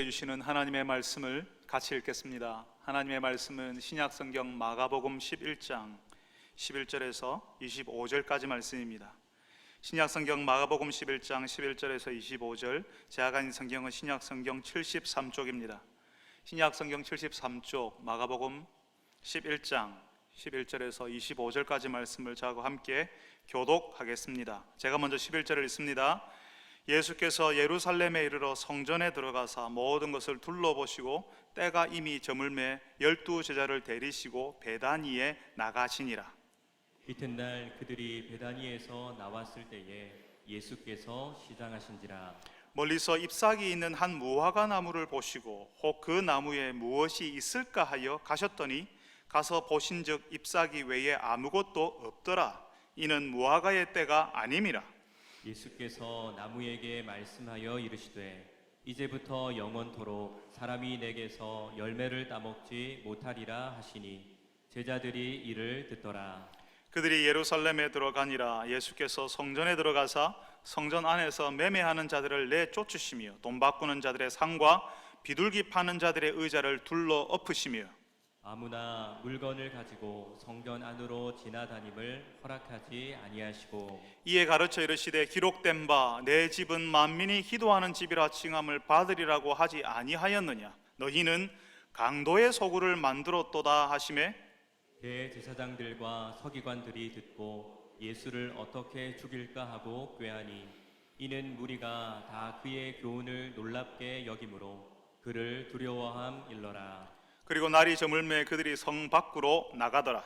주시는 하나님의 말씀을 같이 읽겠습니다. 하나님의 말씀은 신약성경 마가복음 11장 11절에서 25절까지 말씀입니다. 신약성경 마가복음 11장 11절에서 25절, 제가 가진 성경은 신약성경 73쪽입니다. 신약성경 73쪽 마가복음 11장 11절에서 25절까지 말씀을 저하고 함께 교독하겠습니다. 제가 먼저 11절을 읽습니다. 예수께서 예루살렘에 이르러 성전에 들어가사 모든 것을 둘러보시고 때가 이미 저물매 12 제자를 데리시고 베다니에 나가시니라. 이튿날 그들이 베다니에서 나왔을 때에 예수께서 시장하신지라. 멀리서 잎사귀 있는 한 무화과 나무를 보시고 혹 그 나무에 무엇이 있을까 하여 가셨더니 가서 보신즉 잎사귀 외에 아무것도 없더라. 이는 무화과의 때가 아님이라. 예수께서 나무에게 말씀하여 이르시되 이제부터 영원토록 사람이 내게서 열매를 따먹지 못하리라 하시니 제자들이 이를 듣더라. 그들이 예루살렘에 들어가니라. 예수께서 성전에 들어가사 성전 안에서 매매하는 자들을 내쫓으시며 돈 바꾸는 자들의 상과 비둘기 파는 자들의 의자를 둘러 엎으시며 아무나 물건을 가지고 성전 안으로 지나다님을 허락하지 아니하시고 이에 가르쳐 이르시되 기록된 바 내 집은 만민이 기도하는 집이라 칭함을 받으리라고 하지 아니하였느냐. 너희는 강도의 소굴을 만들었도다 하시매 대제사장들과 서기관들이 듣고 예수를 어떻게 죽일까 하고 꾀하니 이는 무리가 다 그의 교훈을 놀랍게 여기므로 그를 두려워함 일러라. 그리고 날이 저물매 그들이 성 밖으로 나가더라.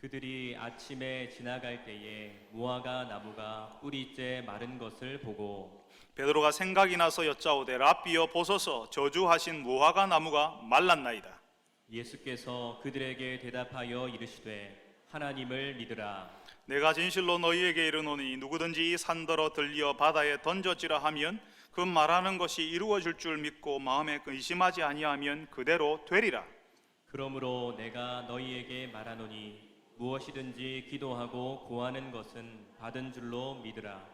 그들이 아침에 지나갈 때에 무화과 나무가 뿌리째 마른 것을 보고 베드로가 생각이 나서 여짜오되 랍비여 보소서 저주하신 무화과 나무가 말랐나이다. 예수께서 그들에게 대답하여 이르시되 하나님을 믿으라. 내가 진실로 너희에게 이르노니 누구든지 이 산더러 들려 바다에 던져지라 하면 그 말하는 것이 이루어질 줄 믿고 마음에 의심하지 아니하면 그대로 되리라. 그러므로 내가 너희에게 말하노니 무엇이든지 기도하고 구하는 것은 받은 줄로 믿으라.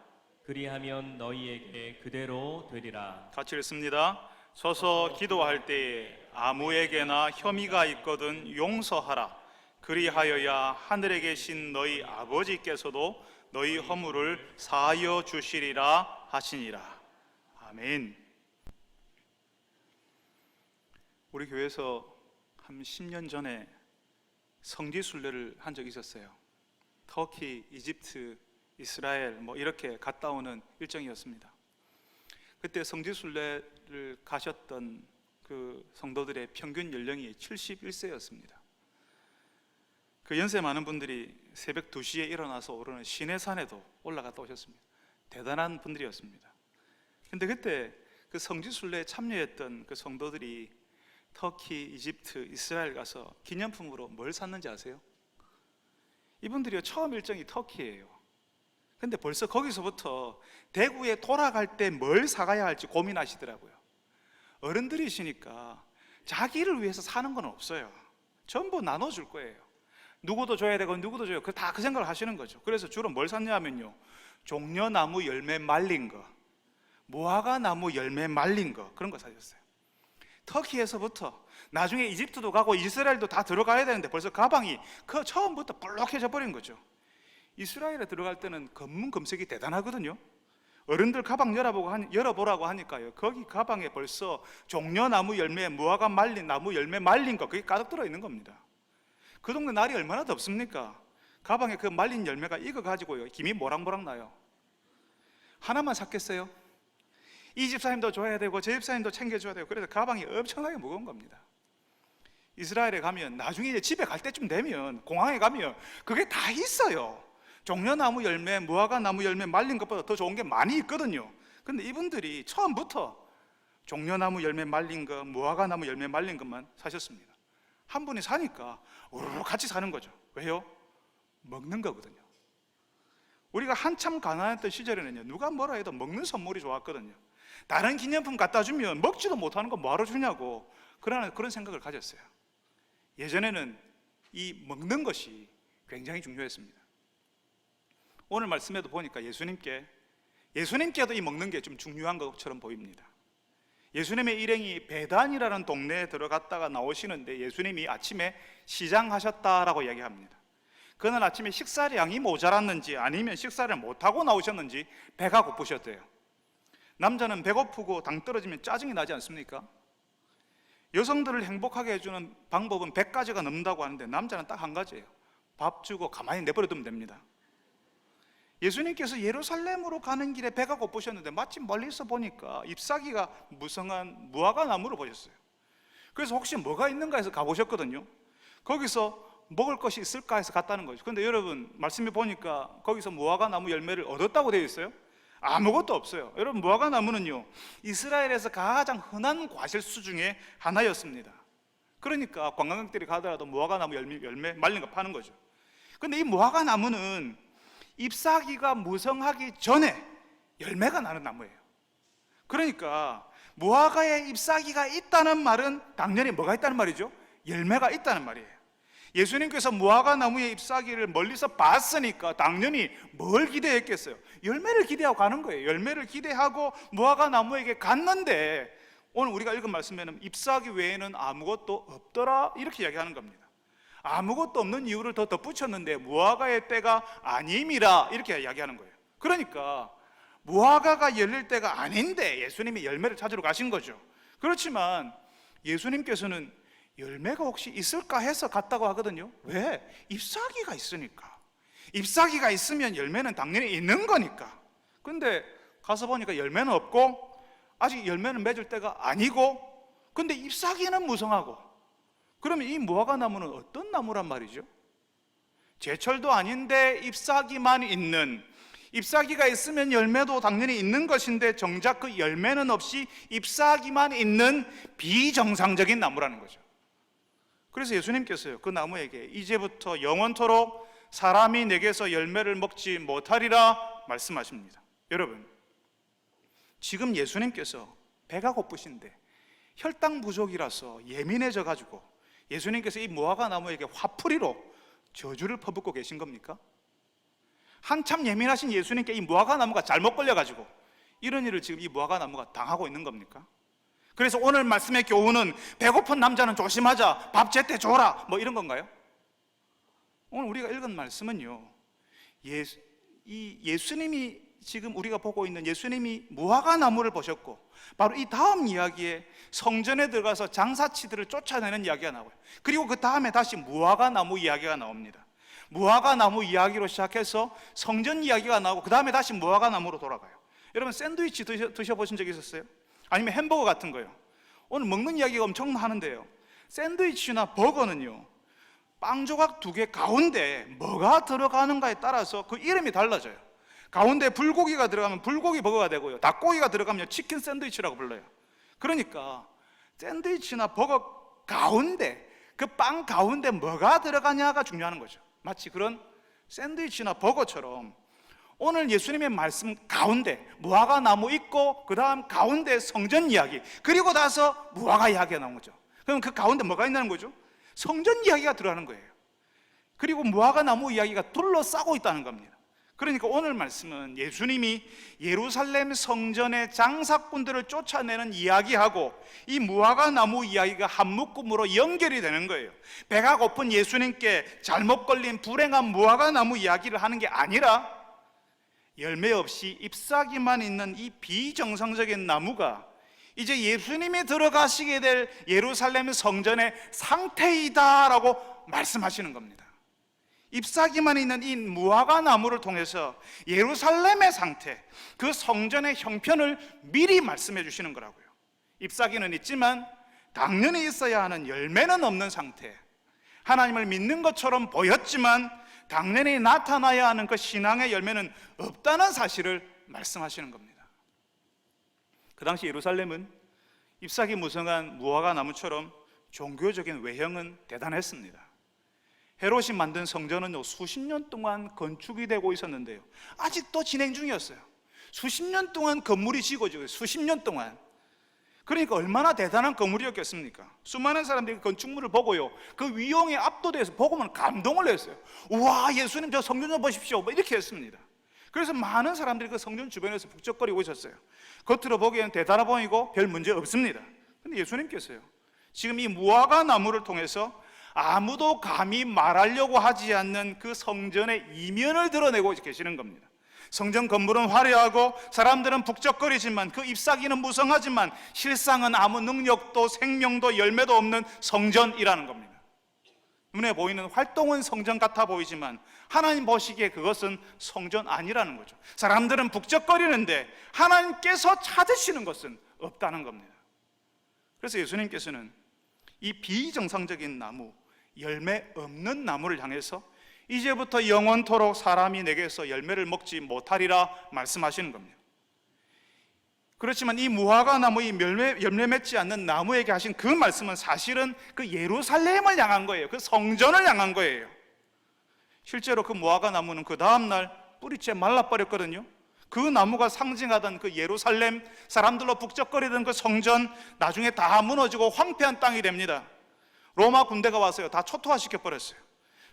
그리하면 너희에게 그대로 되리라. 같이 읽습니다. 서서 기도할 때에 아무에게나 혐의가 있거든 용서하라. 그리하여야 하늘에 계신 너희 아버지께서도 너희 허물을 사하여 주시리라 하시니라. 아멘. 우리 교회에서 한 10년 전에 성지순례를 한 적이 있었어요. 터키, 이집트, 이스라엘 뭐 이렇게 갔다 오는 일정이었습니다. 그때 성지순례를 가셨던 그 성도들의 평균 연령이 71세였습니다. 그 연세 많은 분들이 새벽 2시에 일어나서 오르는 시내산에도 올라갔다 오셨습니다. 대단한 분들이었습니다. 근데 그때 그 성지순례에 참여했던 그 성도들이 터키, 이집트, 이스라엘 가서 기념품으로 뭘 샀는지 아세요? 이분들이 처음 일정이 터키예요. 근데 벌써 거기서부터 대구에 돌아갈 때 뭘 사가야 할지 고민하시더라고요. 어른들이시니까 자기를 위해서 사는 건 없어요. 전부 나눠줄 거예요. 누구도 줘야 되고 누구도 줘야 되고 다 그 생각을 하시는 거죠. 그래서 주로 뭘 샀냐면요, 종려나무 열매 말린 거, 무화과 나무 열매 말린 거, 그런 거 사셨어요. 터키에서부터 나중에 이집트도 가고 이스라엘도 다 들어가야 되는데 벌써 가방이 그 처음부터 볼록해져 버린 거죠. 이스라엘에 들어갈 때는 검문 검색이 대단하거든요. 어른들 가방 열어보라고 하니까요, 거기 가방에 벌써 종려나무 열매, 무화과 말린 나무 열매 말린 거, 그게 가득 들어있는 겁니다. 그 동네 날이 얼마나 덥습니까? 가방에 그 말린 열매가 익어가지고요, 김이 모락모락 나요. 하나만 샀겠어요? 이 집사님도 줘야 되고 저 집사님도 챙겨줘야 되고, 그래서 가방이 엄청나게 무거운 겁니다. 이스라엘에 가면 나중에 이제 집에 갈 때쯤 되면, 공항에 가면 그게 다 있어요. 종려나무 열매, 무화과 나무 열매 말린 것보다 더 좋은 게 많이 있거든요. 근데 이분들이 처음부터 종려나무 열매 말린 거, 무화과 나무 열매 말린 것만 사셨습니다. 한 분이 사니까 우르르 같이 사는 거죠. 왜요? 먹는 거거든요. 우리가 한참 가난했던 시절에는요, 누가 뭐라 해도 먹는 선물이 좋았거든요. 다른 기념품 갖다 주면 먹지도 못하는 거 뭐하러 주냐고 그런 생각을 가졌어요. 예전에는 이 먹는 것이 굉장히 중요했습니다. 오늘 말씀에도 보니까 예수님께도 이 먹는 게 좀 중요한 것처럼 보입니다. 예수님의 일행이 베단이라는 동네에 들어갔다가 나오시는데 예수님이 아침에 시장하셨다라고 이야기합니다. 그날 아침에 식사량이 모자랐는지 아니면 식사를 못하고 나오셨는지 배가 고프셨대요. 남자는 배고프고 당 떨어지면 짜증이 나지 않습니까? 여성들을 행복하게 해주는 방법은 100가지가 넘는다고 하는데 남자는 딱 한 가지예요. 밥 주고 가만히 내버려두면 됩니다. 예수님께서 예루살렘으로 가는 길에 배가 고프셨는데 마침 멀리서 보니까 잎사귀가 무성한 무화과 나무를 보셨어요. 그래서 혹시 뭐가 있는가 해서 가보셨거든요. 거기서 먹을 것이 있을까 해서 갔다는 거죠. 근데 여러분 말씀해 보니까 거기서 무화과 나무 열매를 얻었다고 되어 있어요? 아무것도 없어요. 여러분 무화과 나무는요 이스라엘에서 가장 흔한 과실수 중에 하나였습니다. 그러니까 관광객들이 가더라도 무화과 나무 열매 말린 거 파는 거죠. 근데 이 무화과 나무는 잎사귀가 무성하기 전에 열매가 나는 나무예요. 그러니까 무화과에 잎사귀가 있다는 말은 당연히 뭐가 있다는 말이죠? 열매가 있다는 말이에요. 예수님께서 무화과 나무의 잎사귀를 멀리서 봤으니까 당연히 뭘 기대했겠어요? 열매를 기대하고 가는 거예요. 열매를 기대하고 무화과 나무에게 갔는데 오늘 우리가 읽은 말씀에는 잎사귀 외에는 아무것도 없더라 이렇게 이야기하는 겁니다. 아무것도 없는 이유를 더 덧붙였는데 무화과의 때가 아님이라 이렇게 이야기하는 거예요. 그러니까 무화과가 열릴 때가 아닌데 예수님이 열매를 찾으러 가신 거죠. 그렇지만 예수님께서는 열매가 혹시 있을까 해서 갔다고 하거든요. 왜? 잎사귀가 있으니까. 잎사귀가 있으면 열매는 당연히 있는 거니까. 근데 가서 보니까 열매는 없고 아직 열매는 맺을 때가 아니고 근데 잎사귀는 무성하고 그러면 이 무화과 나무는 어떤 나무란 말이죠? 제철도 아닌데 잎사귀만 있는, 잎사귀가 있으면 열매도 당연히 있는 것인데 정작 그 열매는 없이 잎사귀만 있는 비정상적인 나무라는 거죠. 그래서 예수님께서요 그 나무에게 이제부터 영원토록 사람이 내게서 열매를 먹지 못하리라 말씀하십니다. 여러분 지금 예수님께서 배가 고프신데 혈당 부족이라서 예민해져 가지고 예수님께서 이 무화과 나무에게 화풀이로 저주를 퍼붓고 계신 겁니까? 한참 예민하신 예수님께 이 무화과 나무가 잘못 걸려가지고 이런 일을 지금 이 무화과 나무가 당하고 있는 겁니까? 그래서 오늘 말씀의 교훈은 배고픈 남자는 조심하자, 밥 제때 줘라 뭐 이런 건가요? 오늘 우리가 읽은 말씀은요 예수님이 지금 우리가 보고 있는 예수님이 무화과 나무를 보셨고 바로 이 다음 이야기에 성전에 들어가서 장사치들을 쫓아내는 이야기가 나와요. 그리고 그 다음에 다시 무화과 나무 이야기가 나옵니다. 무화과 나무 이야기로 시작해서 성전 이야기가 나오고 그 다음에 다시 무화과 나무로 돌아가요. 여러분 샌드위치 드셔보신 적 있었어요? 아니면 햄버거 같은 거요. 오늘 먹는 이야기가 엄청 하는데요 샌드위치나 버거는요 빵 조각 2개 가운데 뭐가 들어가는가에 따라서 그 이름이 달라져요. 가운데 불고기가 들어가면 불고기 버거가 되고요 닭고기가 들어가면 치킨 샌드위치라고 불러요. 그러니까 샌드위치나 버거 가운데 그 빵 가운데 뭐가 들어가냐가 중요한 거죠. 마치 그런 샌드위치나 버거처럼 오늘 예수님의 말씀 가운데 무화과 나무 있고 그 다음 가운데 성전 이야기 그리고 나서 무화과 이야기가 나온 거죠. 그럼 그 가운데 뭐가 있다는 거죠? 성전 이야기가 들어가는 거예요. 그리고 무화과 나무 이야기가 둘러싸고 있다는 겁니다. 그러니까 오늘 말씀은 예수님이 예루살렘 성전의 장사꾼들을 쫓아내는 이야기하고 이 무화과 나무 이야기가 한 묶음으로 연결이 되는 거예요. 배가 고픈 예수님께 잘못 걸린 불행한 무화과 나무 이야기를 하는 게 아니라 열매 없이 잎사귀만 있는 이 비정상적인 나무가 이제 예수님이 들어가시게 될 예루살렘 성전의 상태이다라고 말씀하시는 겁니다. 잎사귀만 있는 이 무화과 나무를 통해서 예루살렘의 상태, 그 성전의 형편을 미리 말씀해 주시는 거라고요. 잎사귀는 있지만 당연히 있어야 하는 열매는 없는 상태, 하나님을 믿는 것처럼 보였지만 당연히 나타나야 하는 그 신앙의 열매는 없다는 사실을 말씀하시는 겁니다. 그 당시 예루살렘은 잎사귀 무성한 무화과 나무처럼 종교적인 외형은 대단했습니다. 헤롯이 만든 성전은 수십 년 동안 건축이 되고 있었는데요 아직도 진행 중이었어요. 수십 년 동안 건물이 지어지고 수십 년 동안. 그러니까 얼마나 대단한 건물이었겠습니까? 수많은 사람들이 건축물을 보고요 그 위용에 압도돼서 보고만 감동을 했어요. 우와 예수님 저 성전 좀 보십시오 뭐 이렇게 했습니다. 그래서 많은 사람들이 그 성전 주변에서 북적거리고 있었어요. 겉으로 보기에는 대단해 보이고 별 문제 없습니다. 근데 예수님께서요, 지금 이 무화과 나무를 통해서 아무도 감히 말하려고 하지 않는 그 성전의 이면을 드러내고 계시는 겁니다. 성전 건물은 화려하고 사람들은 북적거리지만 그 잎사귀는 무성하지만 실상은 아무 능력도 생명도 열매도 없는 성전이라는 겁니다. 눈에 보이는 활동은 성전 같아 보이지만 하나님 보시기에 그것은 성전 아니라는 거죠. 사람들은 북적거리는데 하나님께서 찾으시는 것은 없다는 겁니다. 그래서 예수님께서는 이 비정상적인 나무, 열매 없는 나무를 향해서 이제부터 영원토록 사람이 내게서 열매를 먹지 못하리라 말씀하시는 겁니다. 그렇지만 이 무화과 나무, 이 열매 맺지 않는 나무에게 하신 그 말씀은 사실은 그 예루살렘을 향한 거예요. 그 성전을 향한 거예요. 실제로 그 무화과 나무는 그 다음날 뿌리째 말라버렸거든요. 그 나무가 상징하던 그 예루살렘, 사람들로 북적거리던 그 성전, 나중에 다 무너지고 황폐한 땅이 됩니다. 로마 군대가 와서요, 다 초토화시켜버렸어요.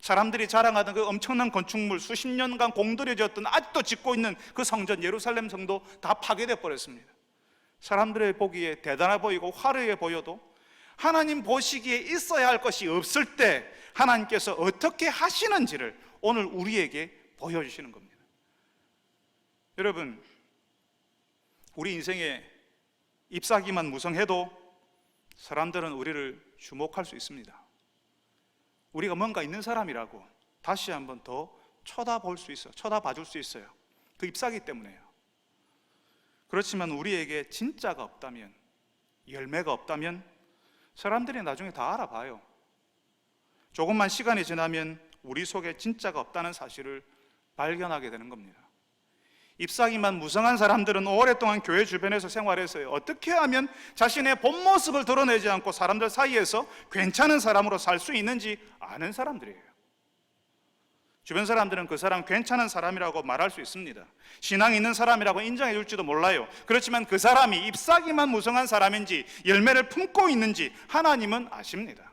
사람들이 자랑하던 그 엄청난 건축물, 수십 년간 공들여졌던 아직도 짓고 있는 그 성전, 예루살렘 성도 다 파괴되어 버렸습니다. 사람들의 보기에 대단해 보이고 화려해 보여도 하나님 보시기에 있어야 할 것이 없을 때 하나님께서 어떻게 하시는지를 오늘 우리에게 보여주시는 겁니다. 여러분, 우리 인생에 잎사귀만 무성해도 사람들은 우리를 주목할 수 있습니다. 우리가 뭔가 있는 사람이라고 다시 한번 더 쳐다볼 수 있어요. 쳐다봐 줄 수 있어요. 그 잎사귀 때문에요. 그렇지만 우리에게 진짜가 없다면, 열매가 없다면 사람들이 나중에 다 알아봐요. 조금만 시간이 지나면 우리 속에 진짜가 없다는 사실을 발견하게 되는 겁니다. 잎사귀만 무성한 사람들은 오랫동안 교회 주변에서 생활해서요, 어떻게 하면 자신의 본 모습을 드러내지 않고 사람들 사이에서 괜찮은 사람으로 살 수 있는지 아는 사람들이에요. 주변 사람들은 그 사람 괜찮은 사람이라고 말할 수 있습니다. 신앙이 있는 사람이라고 인정해 줄지도 몰라요. 그렇지만 그 사람이 잎사귀만 무성한 사람인지 열매를 품고 있는지 하나님은 아십니다.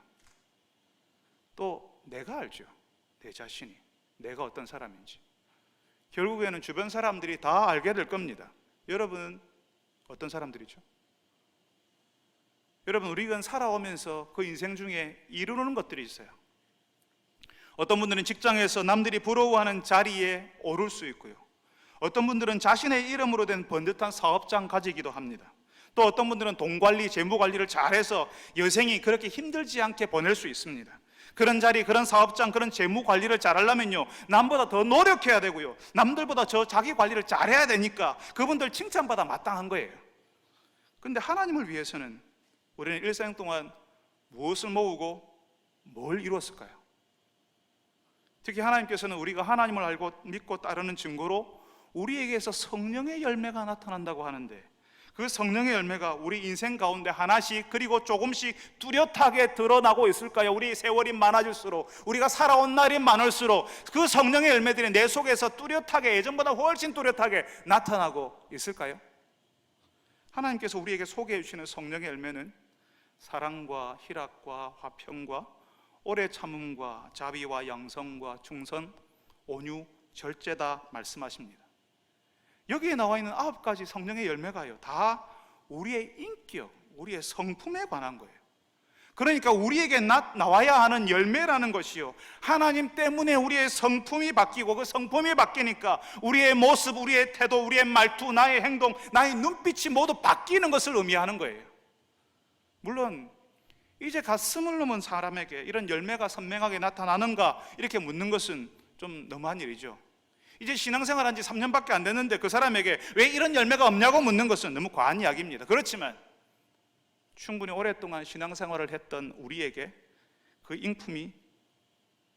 또 내가 알죠. 내 자신이, 내가 어떤 사람인지. 결국에는 주변 사람들이 다 알게 될 겁니다. 여러분은 어떤 사람들이죠? 여러분, 우리가 살아오면서 그 인생 중에 이루는 것들이 있어요. 어떤 분들은 직장에서 남들이 부러워하는 자리에 오를 수 있고요, 어떤 분들은 자신의 이름으로 된 번듯한 사업장 가지기도 합니다. 또 어떤 분들은 돈 관리, 재무 관리를 잘해서 여생이 그렇게 힘들지 않게 보낼 수 있습니다. 그런 자리, 그런 사업장, 그런 재무 관리를 잘하려면요, 남보다 더 노력해야 되고요, 남들보다 저 자기 관리를 잘해야 되니까 그분들 칭찬받아 마땅한 거예요. 근데 하나님을 위해서는 우리는 일생 동안 무엇을 모으고 뭘 이루었을까요? 특히 하나님께서는 우리가 하나님을 알고 믿고 따르는 증거로 우리에게서 성령의 열매가 나타난다고 하는데, 그 성령의 열매가 우리 인생 가운데 하나씩 그리고 조금씩 뚜렷하게 드러나고 있을까요? 우리 세월이 많아질수록, 우리가 살아온 날이 많을수록 그 성령의 열매들이 내 속에서 뚜렷하게, 예전보다 훨씬 뚜렷하게 나타나고 있을까요? 하나님께서 우리에게 소개해 주시는 성령의 열매는 사랑과 희락과 화평과 오래 참음과 자비와 양성과 충성, 온유, 절제다 말씀하십니다. 여기에 나와 있는 9가지 성령의 열매가요, 다 우리의 인격, 우리의 성품에 관한 거예요. 그러니까 우리에게 나와야 하는 열매라는 것이요, 하나님 때문에 우리의 성품이 바뀌고, 그 성품이 바뀌니까 우리의 모습, 우리의 태도, 우리의 말투, 나의 행동, 나의 눈빛이 모두 바뀌는 것을 의미하는 거예요. 물론 이제 갓 20 넘은 사람에게 이런 열매가 선명하게 나타나는가 이렇게 묻는 것은 좀 너무한 일이죠. 이제 신앙생활 한 지 3년밖에 안 됐는데 그 사람에게 왜 이런 열매가 없냐고 묻는 것은 너무 과한 이야기입니다. 그렇지만 충분히 오랫동안 신앙생활을 했던 우리에게 그 인품이,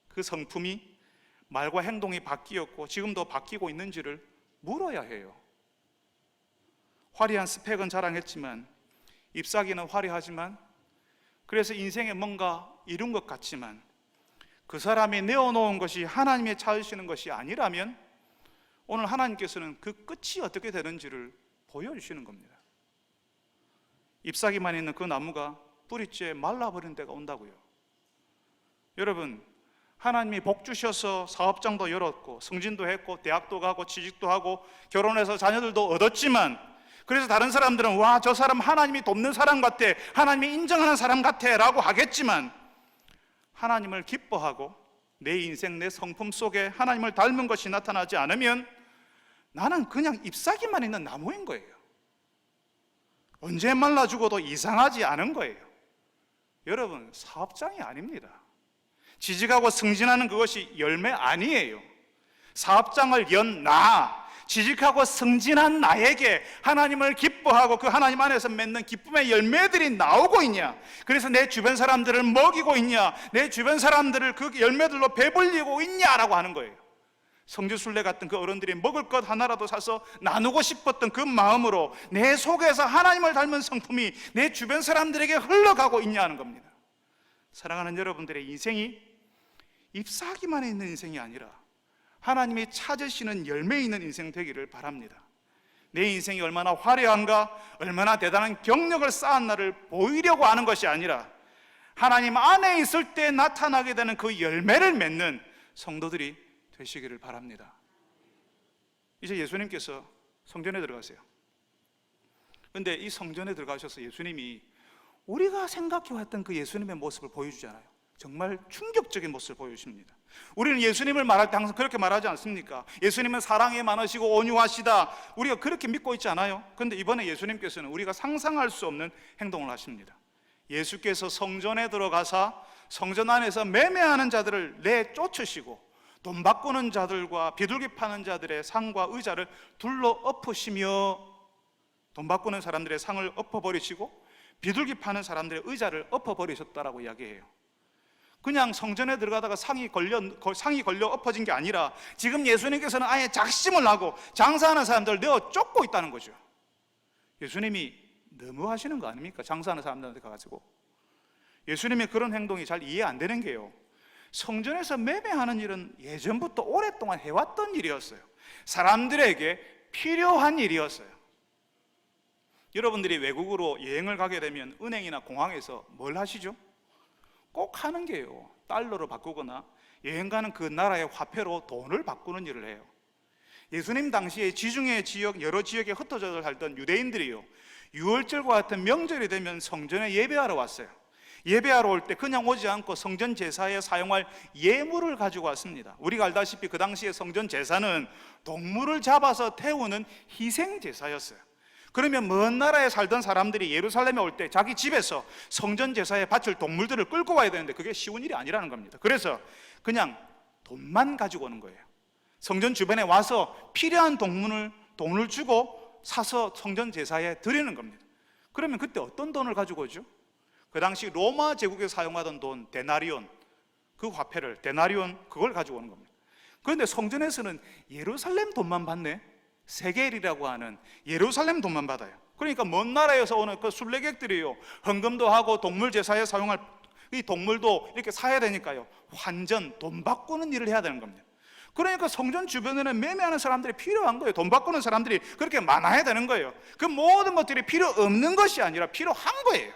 그 성품이, 말과 행동이 바뀌었고 지금도 바뀌고 있는지를 물어야 해요. 화려한 스펙은 자랑했지만, 잎사귀는 화려하지만, 그래서 인생에 뭔가 이룬 것 같지만 그 사람이 내어놓은 것이 하나님의 찾으시는 것이 아니라면 오늘 하나님께서는 그 끝이 어떻게 되는지를 보여주시는 겁니다. 잎사귀만 있는 그 나무가 뿌리째 말라버린 때가 온다고요. 여러분, 하나님이 복 주셔서 사업장도 열었고 승진도 했고 대학도 가고 취직도 하고 결혼해서 자녀들도 얻었지만, 그래서 다른 사람들은 와, 저 사람 하나님이 돕는 사람 같아, 하나님이 인정하는 사람 같아 라고 하겠지만, 하나님을 기뻐하고 내 인생, 내 성품 속에 하나님을 닮은 것이 나타나지 않으면 나는 그냥 잎사귀만 있는 나무인 거예요. 언제 말라 죽어도 이상하지 않은 거예요. 여러분, 사업장이 아닙니다. 취직하고 승진하는 그것이 열매 아니에요. 사업장을 연 나, 취직하고 승진한 나에게 하나님을 기뻐하고 그 하나님 안에서 맺는 기쁨의 열매들이 나오고 있냐, 그래서 내 주변 사람들을 먹이고 있냐, 내 주변 사람들을 그 열매들로 배불리고 있냐라고 하는 거예요. 성지순례 같은 그 어른들이 먹을 것 하나라도 사서 나누고 싶었던 그 마음으로 내 속에서 하나님을 닮은 성품이 내 주변 사람들에게 흘러가고 있냐 하는 겁니다. 사랑하는 여러분들의 인생이 잎사귀만 있는 인생이 아니라 하나님이 찾으시는 열매 있는 인생 되기를 바랍니다. 내 인생이 얼마나 화려한가, 얼마나 대단한 경력을 쌓았나를 보이려고 하는 것이 아니라 하나님 안에 있을 때 나타나게 되는 그 열매를 맺는 성도들이 되시기를 바랍니다. 이제 예수님께서 성전에 들어가세요. 그런데 이 성전에 들어가셔서 예수님이 우리가 생각해왔던 그 예수님의 모습을 보여주잖아요. 정말 충격적인 모습을 보여주십니다. 우리는 예수님을 말할 때 항상 그렇게 말하지 않습니까? 예수님은 사랑이 많으시고 온유하시다, 우리가 그렇게 믿고 있지 않아요? 그런데 이번에 예수님께서는 우리가 상상할 수 없는 행동을 하십니다. 예수께서 성전에 들어가사 성전 안에서 매매하는 자들을 내쫓으시고 돈 바꾸는 자들과 비둘기 파는 자들의 상과 의자를 둘러 엎으시며, 돈 바꾸는 사람들의 상을 엎어버리시고 비둘기 파는 사람들의 의자를 엎어버리셨다라고 이야기해요. 그냥 성전에 들어가다가 상이 걸려 엎어진 게 아니라 지금 예수님께서는 아예 작심을 하고 장사하는 사람들을 내어 쫓고 있다는 거죠. 예수님이 너무 하시는 거 아닙니까? 장사하는 사람들한테 가가지고. 예수님의 그런 행동이 잘 이해 안 되는 게요, 성전에서 매매하는 일은 예전부터 오랫동안 해왔던 일이었어요. 사람들에게 필요한 일이었어요. 여러분들이 외국으로 여행을 가게 되면 은행이나 공항에서 뭘 하시죠? 꼭 하는 게요, 달러로 바꾸거나 여행 가는 그 나라의 화폐로 돈을 바꾸는 일을 해요. 예수님 당시에 지중해 지역, 여러 지역에 흩어져 살던 유대인들이요, 유월절과 같은 명절이 되면 성전에 예배하러 왔어요. 예배하러 올 때 그냥 오지 않고 성전 제사에 사용할 예물을 가지고 왔습니다. 우리가 알다시피 그 당시에 성전 제사는 동물을 잡아서 태우는 희생 제사였어요. 그러면 먼 나라에 살던 사람들이 예루살렘에 올 때 자기 집에서 성전 제사에 바칠 동물들을 끌고 와야 되는데 그게 쉬운 일이 아니라는 겁니다. 그래서 그냥 돈만 가지고 오는 거예요. 성전 주변에 와서 필요한 돈을 주고 사서 성전 제사에 드리는 겁니다. 그러면 그때 어떤 돈을 가지고 오죠? 그 당시 로마 제국에 사용하던 돈, 데나리온, 그 화폐를, 데나리온, 그걸 가지고 오는 겁니다. 그런데 성전에서는 예루살렘 돈만 받네. 세겔이라고 하는 예루살렘 돈만 받아요. 그러니까 먼 나라에서 오는 그 순례객들이요, 헌금도 하고 동물 제사에 사용할 이 동물도 이렇게 사야 되니까요, 환전, 돈 바꾸는 일을 해야 되는 겁니다. 그러니까 성전 주변에는 매매하는 사람들이 필요한 거예요. 돈 바꾸는 사람들이 그렇게 많아야 되는 거예요. 그 모든 것들이 필요 없는 것이 아니라 필요한 거예요.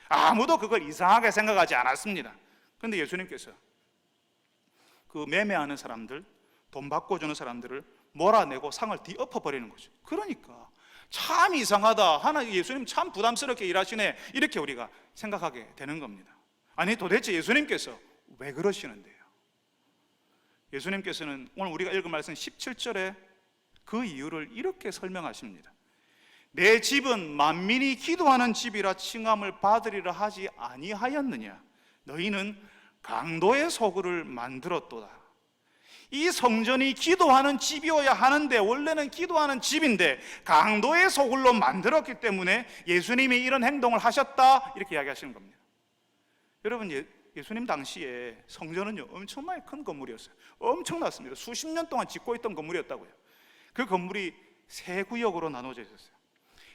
아무도 그걸 이상하게 생각하지 않았습니다. 그런데 예수님께서 그 매매하는 사람들, 돈 바꿔주는 사람들을 몰아내고 상을 뒤엎어버리는 거죠. 그러니까 참 이상하다, 예수님 참 부담스럽게 일하시네, 이렇게 우리가 생각하게 되는 겁니다. 아니, 도대체 예수님께서 왜 그러시는데요? 예수님께서는 오늘 우리가 읽은 말씀 17절에 그 이유를 이렇게 설명하십니다. 내 집은 만민이 기도하는 집이라 칭함을 받으리라 하지 아니하였느냐? 너희는 강도의 소굴을 만들었도다. 이 성전이 기도하는 집이어야 하는데, 원래는 기도하는 집인데 강도의 소굴로 만들었기 때문에 예수님이 이런 행동을 하셨다, 이렇게 이야기하시는 겁니다. 여러분, 예수님 당시에 성전은요, 엄청나게 큰 건물이었어요. 엄청났습니다. 수십 년 동안 짓고 있던 건물이었다고요. 그 건물이 세 구역으로 나눠져 있었어요.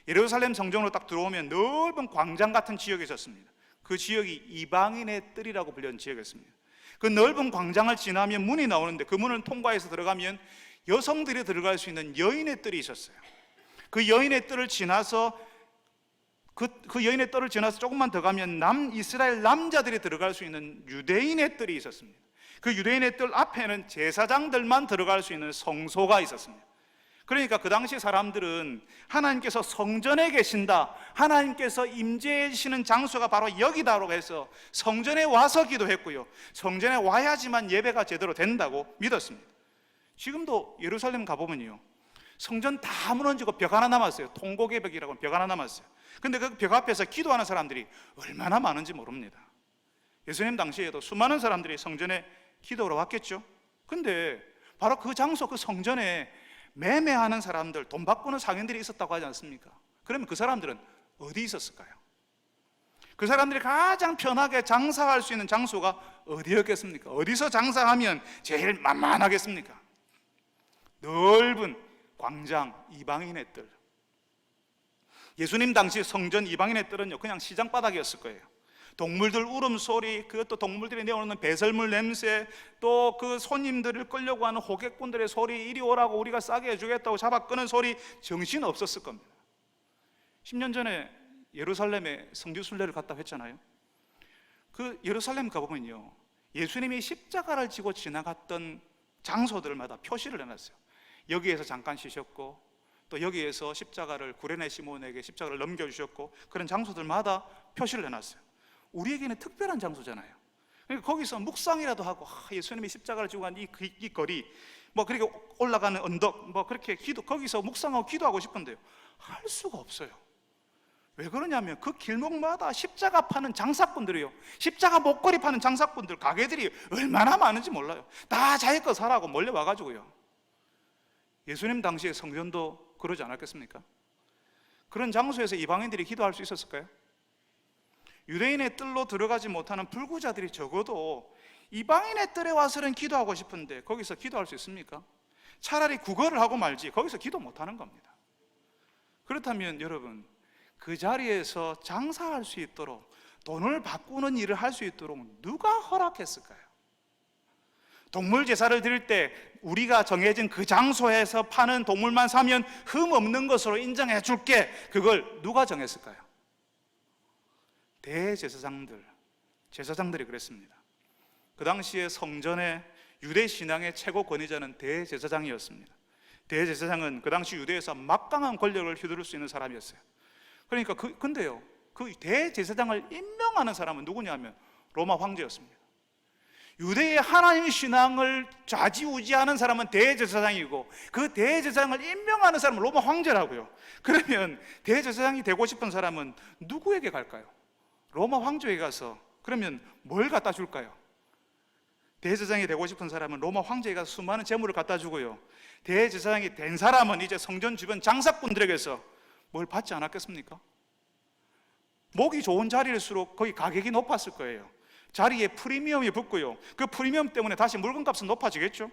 예루살렘 성전으로 딱 들어오면 넓은 광장 같은 지역이 있었습니다. 그 지역이 이방인의 뜰이라고 불리는 지역이었습니다. 그 넓은 광장을 지나면 문이 나오는데 그 문을 통과해서 들어가면 여성들이 들어갈 수 있는 여인의 뜰이 있었어요. 그 여인의 뜰을 지나서 그 여인의 뜰을 지나서 조금만 더 가면 이스라엘 남자들이 들어갈 수 있는 유대인의 뜰이 있었습니다. 그 유대인의 뜰 앞에는 제사장들만 들어갈 수 있는 성소가 있었습니다. 그러니까 그 당시 사람들은 하나님께서 성전에 계신다, 하나님께서 임재하시는 장소가 바로 여기다라고 해서 성전에 와서 기도했고요, 성전에 와야지만 예배가 제대로 된다고 믿었습니다. 지금도 예루살렘 가보면요, 성전 다 무너지고 벽 하나 남았어요. 통곡의 벽이라고 벽 하나 남았어요. 근데 그 벽 앞에서 기도하는 사람들이 얼마나 많은지 모릅니다. 예수님 당시에도 수많은 사람들이 성전에 기도하러 왔겠죠. 근데 바로 그 장소, 그 성전에 매매하는 사람들, 돈 바꾸는 상인들이 있었다고 하지 않습니까? 그러면 그 사람들은 어디 있었을까요? 그 사람들이 가장 편하게 장사할 수 있는 장소가 어디였겠습니까? 어디서 장사하면 제일 만만하겠습니까? 넓은 광장, 이방인의 뜰. 예수님 당시 성전 이방인의 뜰은요, 그냥 시장 바닥이었을 거예요. 동물들 울음소리, 그것도 동물들이 내오는 배설물 냄새, 또 그 손님들을 끌려고 하는 호객꾼들의 소리, 이리 오라고 우리가 싸게 해주겠다고 잡아 끄는 소리, 정신 없었을 겁니다. 10년 전에 예루살렘에 성지순례를 갔다 했잖아요. 그 예루살렘 가보면요, 예수님이 십자가를 지고 지나갔던 장소들마다 표시를 해놨어요. 여기에서 잠깐 쉬셨고, 또 여기에서 십자가를 구레네 시몬에게 십자가를 넘겨주셨고, 그런 장소들마다 표시를 해놨어요. 우리에게는 특별한 장소잖아요. 그러니까 거기서 묵상이라도 하고, 예수님이 십자가를 지고 간 이 거리, 뭐 그렇게 올라가는 언덕, 뭐 그렇게 거기서 묵상하고 기도하고 싶은데요, 할 수가 없어요. 왜 그러냐면 그 길목마다 십자가 파는 장사꾼들이요, 십자가 목걸이 파는 장사꾼들, 가게들이 얼마나 많은지 몰라요. 다 자기 거 사라고 몰려와가지고요. 예수님 당시의 성전도 그러지 않았겠습니까? 그런 장소에서 이방인들이 기도할 수 있었을까요? 유대인의 뜰로 들어가지 못하는 불구자들이 적어도 이방인의 뜰에 와서는 기도하고 싶은데 거기서 기도할 수 있습니까? 차라리 구걸을 하고 말지 거기서 기도 못하는 겁니다. 그렇다면 여러분, 그 자리에서 장사할 수 있도록, 돈을 바꾸는 일을 할 수 있도록 누가 허락했을까요? 동물 제사를 드릴 때 우리가 정해진 그 장소에서 파는 동물만 사면 흠 없는 것으로 인정해 줄게, 그걸 누가 정했을까요? 대제사장들, 제사장들이 그랬습니다. 그 당시에 성전의 유대 신앙의 최고 권위자는 대제사장이었습니다. 대제사장은 그 당시 유대에서 막강한 권력을 휘두를 수 있는 사람이었어요. 그러니까 근데요, 그 대제사장을 임명하는 사람은 누구냐면 로마 황제였습니다. 유대의 하나님 신앙을 좌지우지하는 사람은 대제사장이고, 그 대제사장을 임명하는 사람은 로마 황제라고요. 그러면 대제사장이 되고 싶은 사람은 누구에게 갈까요? 로마 황제에게 가서 그러면 뭘 갖다 줄까요? 대제사장이 되고 싶은 사람은 로마 황제에 가서 수많은 재물을 갖다 주고요, 대제사장이 된 사람은 이제 성전 주변 장사꾼들에게서 뭘 받지 않았겠습니까? 목이 좋은 자리일수록 거기 가격이 높았을 거예요. 자리에 프리미엄이 붙고요, 그 프리미엄 때문에 다시 물건값은 높아지겠죠.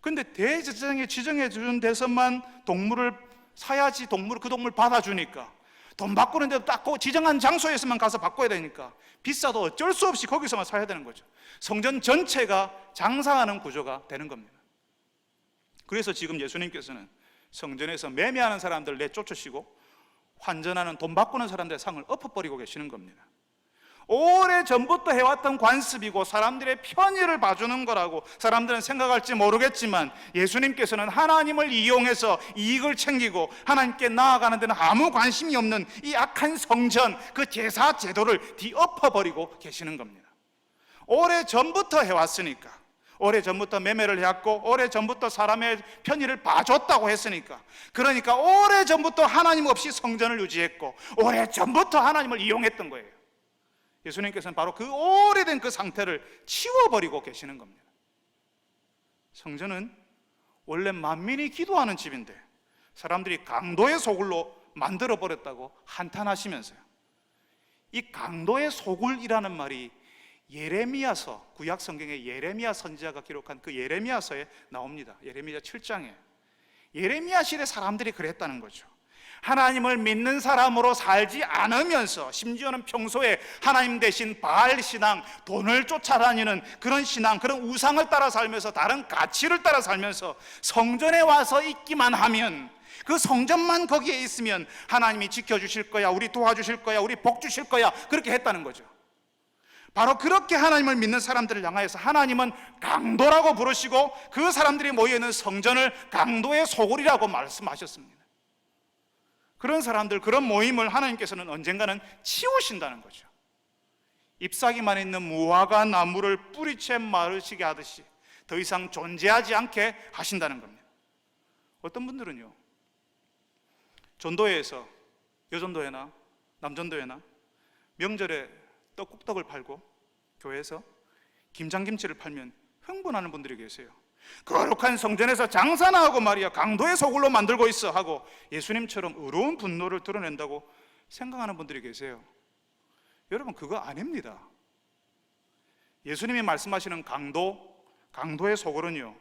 근데 대제사장이 지정해 준 데서만 동물을 사야지 그 동물 받아주니까, 돈 바꾸는데도 딱 그 지정한 장소에서만 가서 바꿔야 되니까 비싸도 어쩔 수 없이 거기서만 사야 되는 거죠. 성전 전체가 장사하는 구조가 되는 겁니다. 그래서 지금 예수님께서는 성전에서 매매하는 사람들 내쫓으시고 환전하는, 돈 바꾸는 사람들의 상을 엎어버리고 계시는 겁니다. 오래전부터 해왔던 관습이고 사람들의 편의를 봐주는 거라고 사람들은 생각할지 모르겠지만, 예수님께서는 하나님을 이용해서 이익을 챙기고 하나님께 나아가는 데는 아무 관심이 없는 이 악한 성전, 그 제사 제도를 뒤엎어버리고 계시는 겁니다. 오래전부터 해왔으니까, 오래전부터 매매를 해왔고, 오래전부터 사람의 편의를 봐줬다고 했으니까, 그러니까 오래전부터 하나님 없이 성전을 유지했고 오래전부터 하나님을 이용했던 거예요. 예수님께서는 바로 그 오래된 그 상태를 치워버리고 계시는 겁니다. 성전은 원래 만민이 기도하는 집인데 사람들이 강도의 소굴로 만들어버렸다고 한탄하시면서요, 이 강도의 소굴이라는 말이 예레미야서, 구약 성경의 예레미야 선지자가 기록한 그 예레미야서에 나옵니다. 예레미야 7장에. 예레미야 시대 사람들이 그랬다는 거죠. 하나님을 믿는 사람으로 살지 않으면서, 심지어는 평소에 하나님 대신 바알 신앙, 돈을 쫓아다니는 그런 신앙, 그런 우상을 따라 살면서, 다른 가치를 따라 살면서 성전에 와서 있기만 하면, 그 성전만 거기에 있으면 하나님이 지켜주실 거야, 우리 도와주실 거야, 우리 복 주실 거야, 그렇게 했다는 거죠. 바로 그렇게 하나님을 믿는 사람들을 향하여서 하나님은 강도라고 부르시고 그 사람들이 모여있는 성전을 강도의 소굴이라고 말씀하셨습니다. 그런 사람들, 그런 모임을 하나님께서는 언젠가는 치우신다는 거죠. 잎사귀만 있는 무화과 나무를 뿌리채 마르시게 하듯이 더 이상 존재하지 않게 하신다는 겁니다. 어떤 분들은요, 전도회에서, 여전도회나 남전도회나 명절에 떡국떡을 팔고 교회에서 김장김치를 팔면 흥분하는 분들이 계세요. 거룩한 성전에서 장사나 하고 말이야 강도의 소굴로 만들고 있어 하고 예수님처럼 의로운 분노를 드러낸다고 생각하는 분들이 계세요. 여러분, 그거 아닙니다. 예수님이 말씀하시는 강도의 소굴은요,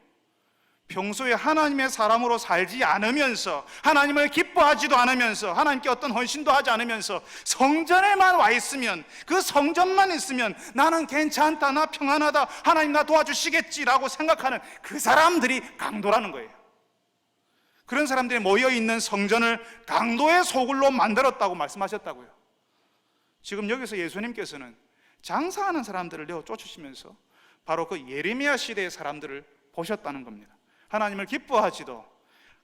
평소에 하나님의 사람으로 살지 않으면서, 하나님을 기뻐하지도 않으면서, 하나님께 어떤 헌신도 하지 않으면서 성전에만 와 있으면, 그 성전만 있으면 나는 괜찮다, 나 평안하다, 하나님 나 도와주시겠지라고 생각하는 그 사람들이 강도라는 거예요. 그런 사람들이 모여있는 성전을 강도의 소굴로 만들었다고 말씀하셨다고요. 지금 여기서 예수님께서는 장사하는 사람들을 내어 쫓으시면서 바로 그 예레미야 시대의 사람들을 보셨다는 겁니다. 하나님을 기뻐하지도,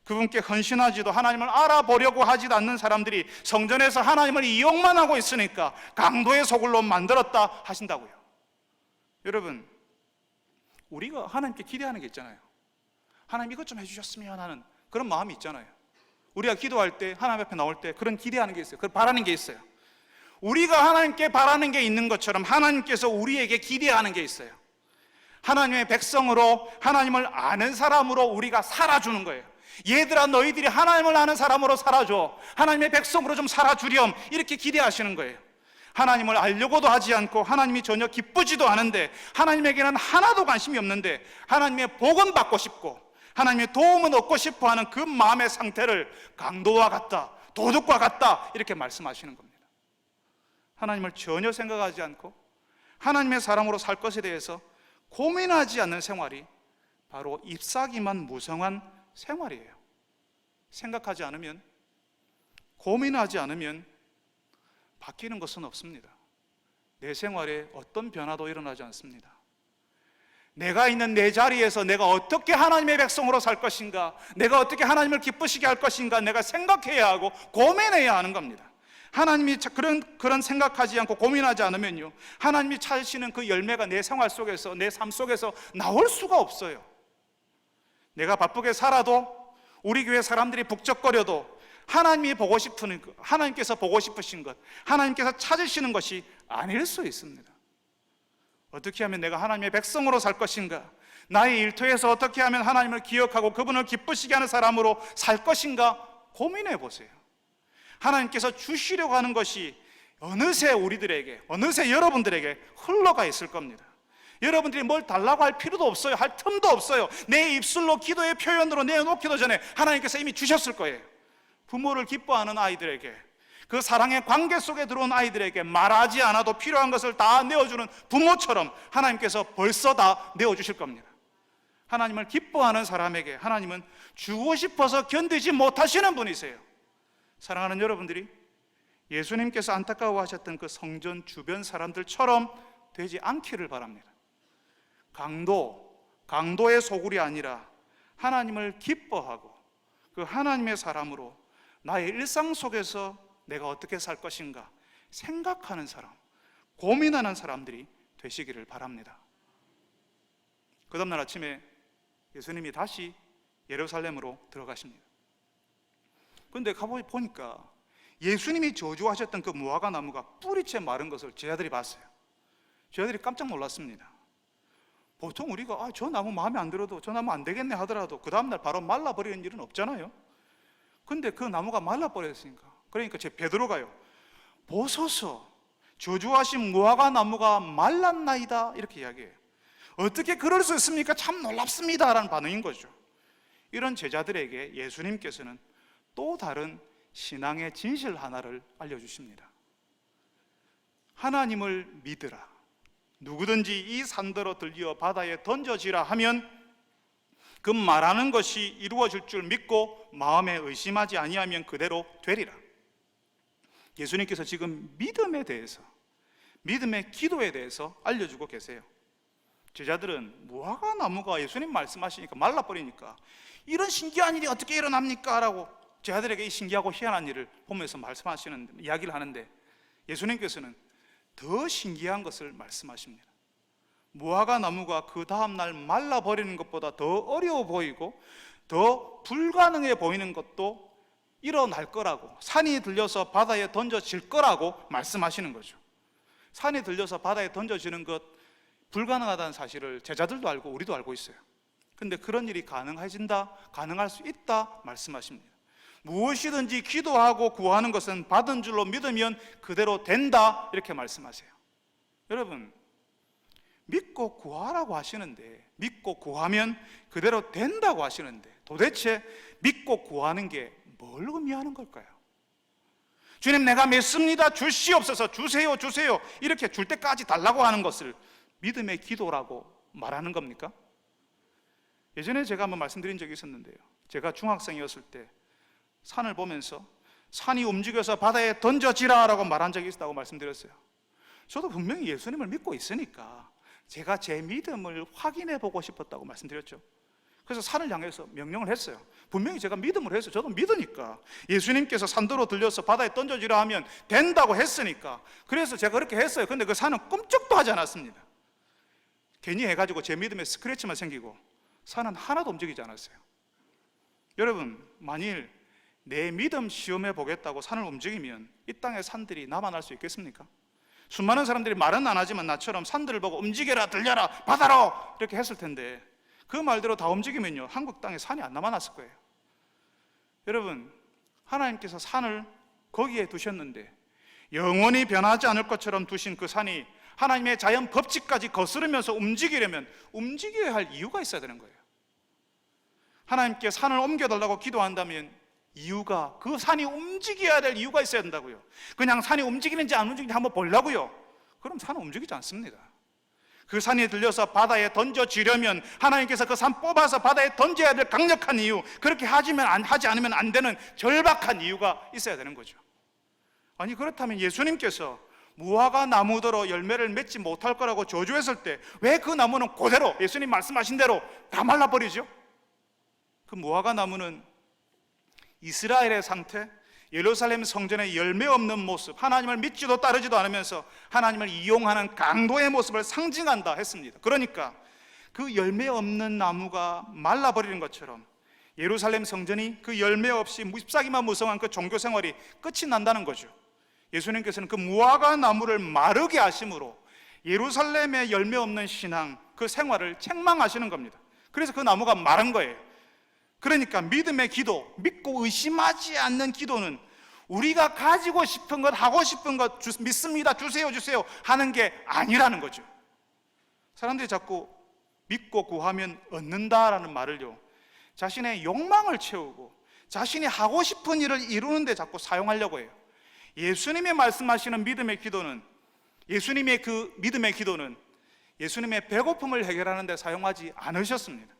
그분께 헌신하지도, 하나님을 알아보려고 하지도 않는 사람들이 성전에서 하나님을 이용만 하고 있으니까 강도의 소굴로 만들었다 하신다고요. 여러분, 우리가 하나님께 기대하는 게 있잖아요. 하나님 이것 좀 해주셨으면 하는 그런 마음이 있잖아요. 우리가 기도할 때, 하나님 앞에 나올 때 그런 기대하는 게 있어요. 그런 바라는 게 있어요. 우리가 하나님께 바라는 게 있는 것처럼 하나님께서 우리에게 기대하는 게 있어요. 하나님의 백성으로, 하나님을 아는 사람으로 우리가 살아주는 거예요. 얘들아, 너희들이 하나님을 아는 사람으로 살아줘, 하나님의 백성으로 좀 살아주렴, 이렇게 기대하시는 거예요. 하나님을 알려고도 하지 않고 하나님이 전혀 기쁘지도 않은데, 하나님에게는 하나도 관심이 없는데 하나님의 복은 받고 싶고 하나님의 도움은 얻고 싶어 하는 그 마음의 상태를 강도와 같다, 도둑과 같다, 이렇게 말씀하시는 겁니다. 하나님을 전혀 생각하지 않고 하나님의 사람으로 살 것에 대해서 고민하지 않는 생활이 바로 잎사귀만 무성한 생활이에요. 생각하지 않으면, 고민하지 않으면 바뀌는 것은 없습니다. 내 생활에 어떤 변화도 일어나지 않습니다. 내가 있는 내 자리에서 내가 어떻게 하나님의 백성으로 살 것인가, 내가 어떻게 하나님을 기쁘시게 할 것인가, 내가 생각해야 하고 고민해야 하는 겁니다. 하나님이 그런 생각하지 않고 고민하지 않으면요, 하나님이 찾으시는 그 열매가 내 생활 속에서, 내 삶 속에서 나올 수가 없어요. 내가 바쁘게 살아도, 우리 교회 사람들이 북적거려도 하나님이 보고 싶은, 하나님께서 보고 싶으신 것, 하나님께서 찾으시는 것이 아닐 수 있습니다. 어떻게 하면 내가 하나님의 백성으로 살 것인가, 나의 일터에서 어떻게 하면 하나님을 기억하고 그분을 기쁘시게 하는 사람으로 살 것인가 고민해 보세요. 하나님께서 주시려고 하는 것이 어느새 우리들에게, 어느새 여러분들에게 흘러가 있을 겁니다. 여러분들이 뭘 달라고 할 필요도 없어요. 할 틈도 없어요. 내 입술로 기도의 표현으로 내어놓기도 전에 하나님께서 이미 주셨을 거예요. 부모를 기뻐하는 아이들에게, 그 사랑의 관계 속에 들어온 아이들에게 말하지 않아도 필요한 것을 다 내어주는 부모처럼 하나님께서 벌써 다 내어주실 겁니다. 하나님을 기뻐하는 사람에게 하나님은 주고 싶어서 견디지 못하시는 분이세요. 사랑하는 여러분들이 예수님께서 안타까워하셨던 그 성전 주변 사람들처럼 되지 않기를 바랍니다. 강도의 소굴이 아니라 하나님을 기뻐하고 그 하나님의 사람으로 나의 일상 속에서 내가 어떻게 살 것인가 생각하는 사람, 고민하는 사람들이 되시기를 바랍니다. 그 다음날 아침에 예수님이 다시 예루살렘으로 들어가십니다. 그런데 가보니까 예수님이 저주하셨던 그 무화과 나무가 뿌리채 마른 것을 제자들이 봤어요. 제자들이 깜짝 놀랐습니다. 보통 우리가 저 나무 마음에 안 들어도, 저 나무 안 되겠네 하더라도 그 다음날 바로 말라버리는 일은 없잖아요. 근데 그 나무가 말라버렸으니까, 그러니까 제 베드로가요, 보소서, 저주하신 무화과 나무가 말랐나이다, 이렇게 이야기해요. 어떻게 그럴 수 있습니까? 참 놀랍습니다 라는 반응인 거죠. 이런 제자들에게 예수님께서는 또 다른 신앙의 진실 하나를 알려주십니다. 하나님을 믿으라. 누구든지 이 산더러 들려 바다에 던져지라 하면 그 말하는 것이 이루어질 줄 믿고 마음에 의심하지 아니하면 그대로 되리라. 예수님께서 지금 믿음에 대해서, 믿음의 기도에 대해서 알려주고 계세요. 제자들은 무화과 나무가 예수님 말씀하시니까 말라버리니까 이런 신기한 일이 어떻게 일어납니까? 라고 제자들에게 이 신기하고 희한한 일을 보면서 말씀하시는 이야기를 하는데, 예수님께서는 더 신기한 것을 말씀하십니다. 무화과 나무가 그 다음날 말라버리는 것보다 더 어려워 보이고 더 불가능해 보이는 것도 일어날 거라고, 산이 들려서 바다에 던져질 거라고 말씀하시는 거죠. 산이 들려서 바다에 던져지는 것 불가능하다는 사실을 제자들도 알고 우리도 알고 있어요. 근데 그런 일이 가능해진다, 가능할 수 있다 말씀하십니다. 무엇이든지 기도하고 구하는 것은 받은 줄로 믿으면 그대로 된다, 이렇게 말씀하세요. 여러분, 믿고 구하라고 하시는데, 믿고 구하면 그대로 된다고 하시는데, 도대체 믿고 구하는 게 뭘 의미하는 걸까요? 주님, 내가 믿습니다, 주시옵소서, 주세요 주세요 이렇게 줄 때까지 달라고 하는 것을 믿음의 기도라고 말하는 겁니까? 예전에 제가 한번 말씀드린 적이 있었는데요, 제가 중학생이었을 때 산을 보면서 산이 움직여서 바다에 던져지라 라고 말한 적이 있다고 말씀드렸어요. 저도 분명히 예수님을 믿고 있으니까 제가 제 믿음을 확인해 보고 싶었다고 말씀드렸죠. 그래서 산을 향해서 명령을 했어요. 분명히 제가 믿음을 했어요. 저도 믿으니까, 예수님께서 산도로 들려서 바다에 던져지라 하면 된다고 했으니까, 그래서 제가 그렇게 했어요. 근데 그 산은 꼼짝도 하지 않았습니다. 괜히 해가지고 제 믿음에 스크래치만 생기고 산은 하나도 움직이지 않았어요. 여러분, 만일 내 믿음 시험해 보겠다고 산을 움직이면 이 땅의 산들이 남아날 수 있겠습니까? 수많은 사람들이 말은 안 하지만 나처럼 산들을 보고 움직여라, 들려라, 바다로 이렇게 했을 텐데, 그 말대로 다 움직이면요, 한국 땅에 산이 안 남아났을 거예요. 여러분, 하나님께서 산을 거기에 두셨는데 영원히 변하지 않을 것처럼 두신 그 산이 하나님의 자연 법칙까지 거스르면서 움직이려면 움직여야 할 이유가 있어야 되는 거예요. 하나님께 산을 옮겨달라고 기도한다면 이유가, 그 산이 움직여야 될 이유가 있어야 된다고요. 그냥 산이 움직이는지 안 움직이는지 한번 보려고요, 그럼 산은 움직이지 않습니다. 그 산이 들려서 바다에 던져지려면 하나님께서 그 산 뽑아서 바다에 던져야 될 강력한 이유, 그렇게 하지 않으면 안 되는 절박한 이유가 있어야 되는 거죠. 아니, 그렇다면 예수님께서 무화과 나무더러 열매를 맺지 못할 거라고 저주했을 때 왜 그 나무는 그대로 예수님 말씀하신 대로 다 말라버리죠? 그 무화과 나무는 이스라엘의 상태, 예루살렘 성전의 열매 없는 모습, 하나님을 믿지도 따르지도 않으면서 하나님을 이용하는 강도의 모습을 상징한다 했습니다. 그러니까 그 열매 없는 나무가 말라버리는 것처럼 예루살렘 성전이 그 열매 없이 잎사귀만 무성한 그 종교 생활이 끝이 난다는 거죠. 예수님께서는 그 무화과 나무를 마르게 하심으로 예루살렘의 열매 없는 신앙, 그 생활을 책망하시는 겁니다. 그래서 그 나무가 마른 거예요. 그러니까 믿음의 기도, 믿고 의심하지 않는 기도는 우리가 가지고 싶은 것, 하고 싶은 것, 믿습니다, 주세요 주세요 하는 게 아니라는 거죠. 사람들이 자꾸 믿고 구하면 얻는다라는 말을요, 자신의 욕망을 채우고 자신이 하고 싶은 일을 이루는 데 자꾸 사용하려고 해요. 예수님이 말씀하시는 믿음의 기도는, 예수님의 그 믿음의 기도는 예수님의 배고픔을 해결하는 데 사용하지 않으셨습니다.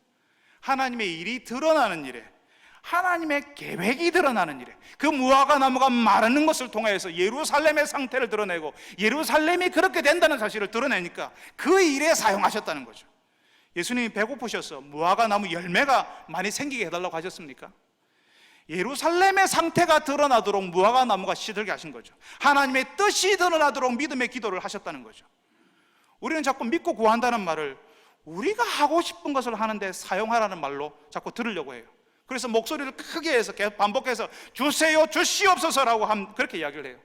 하나님의 일이 드러나는 일에, 하나님의 계획이 드러나는 일에, 그 무화과 나무가 마르는 것을 통해서 예루살렘의 상태를 드러내고 예루살렘이 그렇게 된다는 사실을 드러내니까 그 일에 사용하셨다는 거죠. 예수님이 배고프셔서 무화과 나무 열매가 많이 생기게 해달라고 하셨습니까? 예루살렘의 상태가 드러나도록 무화과 나무가 시들게 하신 거죠. 하나님의 뜻이 드러나도록 믿음의 기도를 하셨다는 거죠. 우리는 자꾸 믿고 구한다는 말을 우리가 하고 싶은 것을 하는데 사용하라는 말로 자꾸 들으려고 해요. 그래서 목소리를 크게 해서 계속 반복해서 주세요 주시옵소서라고 그렇게 이야기를 해요.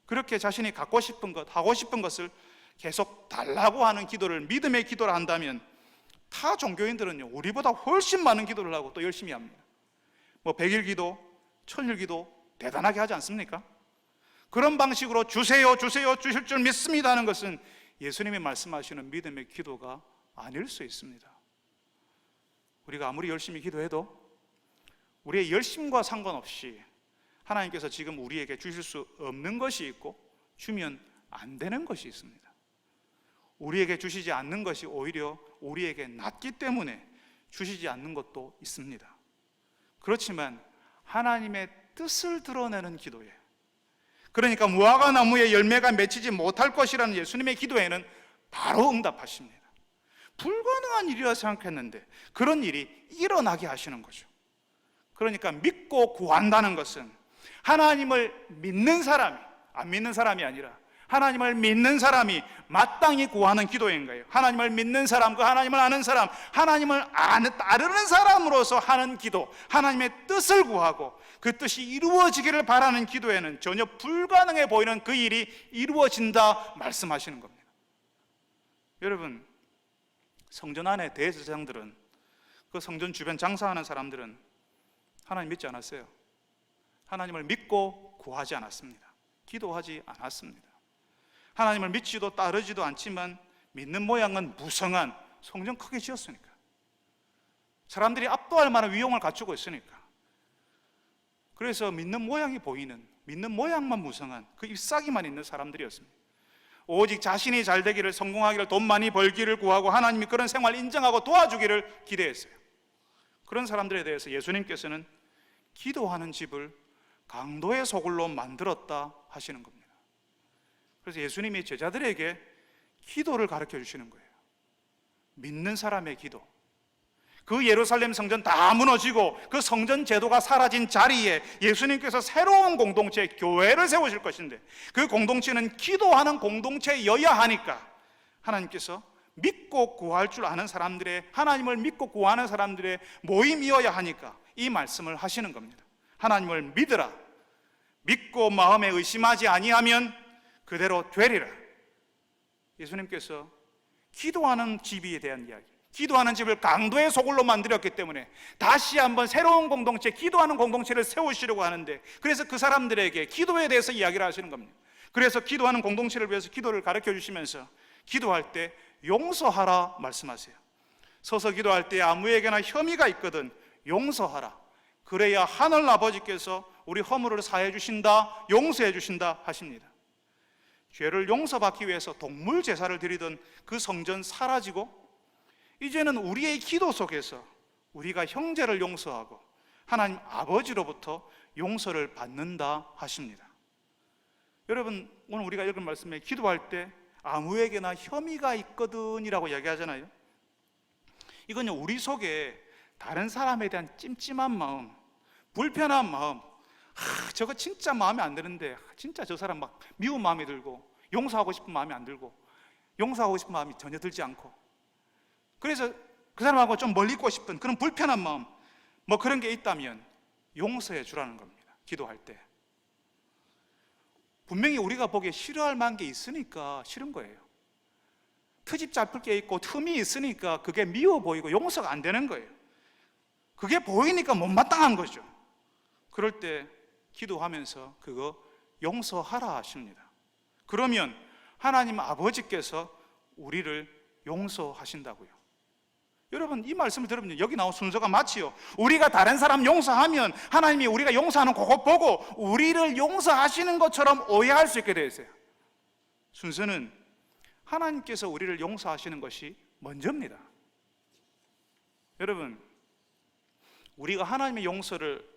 그렇게 자신이 갖고 싶은 것, 하고 싶은 것을 계속 달라고 하는 기도를 믿음의 기도를 한다면 타 종교인들은요, 우리보다 훨씬 많은 기도를 하고 또 열심히 합니다. 뭐 100일 기도, 1000일 기도 대단하게 하지 않습니까? 그런 방식으로 주세요 주세요 주실 줄 믿습니다 하는 것은 예수님이 말씀하시는 믿음의 기도가 아닐 수 있습니다. 우리가 아무리 열심히 기도해도 우리의 열심과 상관없이 하나님께서 지금 우리에게 주실 수 없는 것이 있고 주면 안 되는 것이 있습니다. 우리에게 주시지 않는 것이 오히려 우리에게 낫기 때문에 주시지 않는 것도 있습니다. 그렇지만 하나님의 뜻을 드러내는 기도에, 그러니까 무화과 나무에 열매가 맺히지 못할 것이라는 예수님의 기도에는 바로 응답하십니다. 불가능한 일이라 생각했는데 그런 일이 일어나게 하시는 거죠. 그러니까 믿고 구한다는 것은 하나님을 믿는 사람이, 안 믿는 사람이 아니라 하나님을 믿는 사람이 마땅히 구하는 기도인 거예요. 하나님을 믿는 사람, 그 하나님을 아는 사람, 하나님을 따르는 사람으로서 하는 기도, 하나님의 뜻을 구하고 그 뜻이 이루어지기를 바라는 기도에는 전혀 불가능해 보이는 그 일이 이루어진다 말씀하시는 겁니다. 여러분, 성전 안에 대제사장들은, 그 성전 주변 장사하는 사람들은 하나님 믿지 않았어요. 하나님을 믿고 구하지 않았습니다. 기도하지 않았습니다. 하나님을 믿지도 따르지도 않지만 믿는 모양은 무성한 성전 크게 지었으니까, 사람들이 압도할 만한 위용을 갖추고 있으니까, 그래서 믿는 모양이 보이는, 믿는 모양만 무성한 그 잎사귀만 있는 사람들이었습니다. 오직 자신이 잘 되기를, 성공하기를, 돈 많이 벌기를 구하고 하나님이 그런 생활 인정하고 도와주기를 기대했어요. 그런 사람들에 대해서 예수님께서는 기도하는 집을 강도의 소굴로 만들었다 하시는 겁니다. 그래서 예수님이 제자들에게 기도를 가르쳐 주시는 거예요. 믿는 사람의 기도. 그 예루살렘 성전 다 무너지고 그 성전 제도가 사라진 자리에 예수님께서 새로운 공동체, 교회를 세우실 것인데, 그 공동체는 기도하는 공동체여야 하니까 하나님께서 믿고 구할 줄 아는 사람들의, 하나님을 믿고 구하는 사람들의 모임이어야 하니까 이 말씀을 하시는 겁니다. 하나님을 믿으라. 믿고 마음에 의심하지 아니하면 그대로 되리라. 예수님께서 기도하는 집에 대한 이야기, 기도하는 집을 강도의 소굴로 만들었기 때문에 다시 한번 새로운 공동체, 기도하는 공동체를 세우시려고 하는데, 그래서 그 사람들에게 기도에 대해서 이야기를 하시는 겁니다. 그래서 기도하는 공동체를 위해서 기도를 가르쳐 주시면서 기도할 때 용서하라 말씀하세요. 서서 기도할 때 아무에게나 혐의가 있거든 용서하라. 그래야 하늘 아버지께서 우리 허물을 사해 주신다, 용서해 주신다 하십니다. 죄를 용서받기 위해서 동물 제사를 드리던 그 성전 사라지고 이제는 우리의 기도 속에서 우리가 형제를 용서하고 하나님 아버지로부터 용서를 받는다 하십니다. 여러분, 오늘 우리가 읽은 말씀에 기도할 때 아무에게나 혐의가 있거든이라고 이야기하잖아요. 이건요, 우리 속에 다른 사람에 대한 찜찜한 마음, 불편한 마음, 저거 진짜 마음에 안 드는데, 진짜 저 사람 막 미운 마음이 들고, 용서하고 싶은 마음이 안 들고, 용서하고 싶은 마음이 전혀 들지 않고, 그래서 그 사람하고 좀 멀리 있고 싶은 그런 불편한 마음, 뭐 그런 게 있다면 용서해 주라는 겁니다. 기도할 때 분명히 우리가 보기에 싫어할 만한 게 있으니까 싫은 거예요. 트집 잡힐 게 있고 틈이 있으니까 그게 미워 보이고 용서가 안 되는 거예요. 그게 보이니까 못마땅한 거죠. 그럴 때 기도하면서 그거 용서하라 하십니다. 그러면 하나님 아버지께서 우리를 용서하신다고요. 여러분, 이 말씀을 들으면 여기 나온 순서가 마치요, 우리가 다른 사람 용서하면 하나님이 우리가 용서하는 그거 보고 우리를 용서하시는 것처럼 오해할 수 있게 되어 있어요. 순서는 하나님께서 우리를 용서하시는 것이 먼저입니다. 여러분, 우리가 하나님의 용서를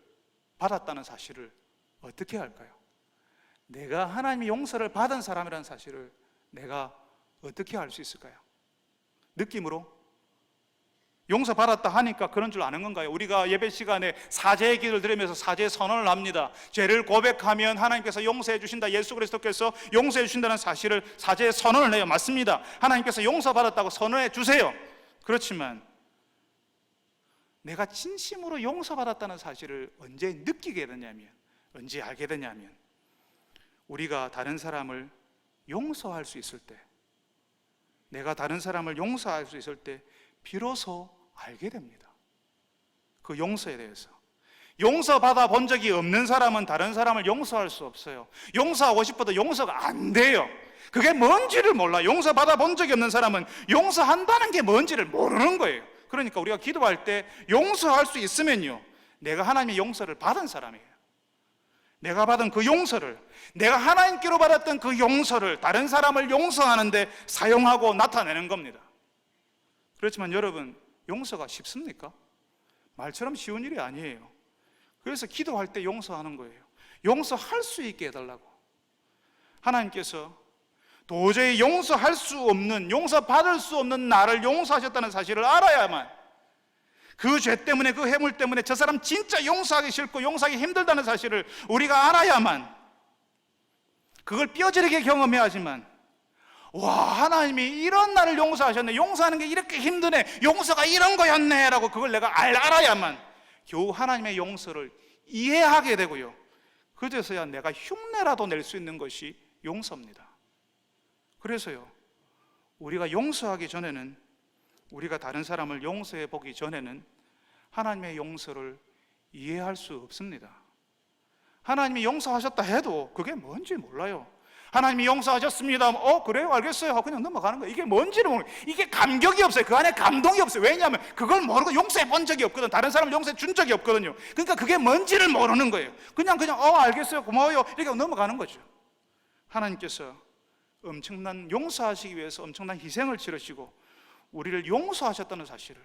받았다는 사실을 어떻게 할까요? 내가 하나님의 용서를 받은 사람이라는 사실을 내가 어떻게 알 수 있을까요? 느낌으로? 용서받았다 하니까 그런 줄 아는 건가요? 우리가 예배 시간에 사죄의 기도를 드리면서 사죄 선언을 합니다. 죄를 고백하면 하나님께서 용서해 주신다, 예수 그리스도께서 용서해 주신다는 사실을 사죄 선언을 해요. 맞습니다. 하나님께서 용서받았다고 선언해 주세요. 그렇지만 내가 진심으로 용서받았다는 사실을 언제 느끼게 되냐면, 언제 알게 되냐면, 우리가 다른 사람을 용서할 수 있을 때, 내가 다른 사람을 용서할 수 있을 때 비로소 알게 됩니다. 그 용서에 대해서. 용서받아 본 적이 없는 사람은 다른 사람을 용서할 수 없어요. 용서하고 싶어도 용서가 안 돼요. 그게 뭔지를 몰라. 용서받아 본 적이 없는 사람은 용서한다는 게 뭔지를 모르는 거예요. 그러니까 우리가 기도할 때 용서할 수 있으면요, 내가 하나님의 용서를 받은 사람이에요. 내가 받은 그 용서를, 내가 하나님께로 받았던 그 용서를 다른 사람을 용서하는데 사용하고 나타내는 겁니다. 그렇지만 여러분, 용서가 쉽습니까? 말처럼 쉬운 일이 아니에요. 그래서 기도할 때 용서하는 거예요. 용서할 수 있게 해달라고. 하나님께서 도저히 용서할 수 없는, 용서받을 수 없는 나를 용서하셨다는 사실을 알아야만, 그 죄 때문에, 그 해물 때문에 저 사람 진짜 용서하기 싫고 용서하기 힘들다는 사실을 우리가 알아야만, 그걸 뼈저리게 경험해야지만, 와, 하나님이 이런 나를 용서하셨네, 용서하는 게 이렇게 힘드네, 용서가 이런 거였네 라고 그걸 내가 알아야만 겨우 하나님의 용서를 이해하게 되고요, 그제서야 내가 흉내라도 낼 수 있는 것이 용서입니다. 그래서요, 우리가 용서하기 전에는, 우리가 다른 사람을 용서해 보기 전에는 하나님의 용서를 이해할 수 없습니다. 하나님이 용서하셨다 해도 그게 뭔지 몰라요. 하나님이 용서하셨습니다. 그래요? 알겠어요. 그냥 넘어가는 거예요. 이게 뭔지를 모르고, 이게 감격이 없어요. 그 안에 감동이 없어요. 왜냐하면 그걸 모르고 용서해 본 적이 없거든. 다른 사람을 용서해 준 적이 없거든요. 그러니까 그게 뭔지를 모르는 거예요. 그냥 알겠어요. 고마워요. 이렇게 넘어가는 거죠. 하나님께서 엄청난, 용서하시기 위해서 엄청난 희생을 치르시고 우리를 용서하셨다는 사실을,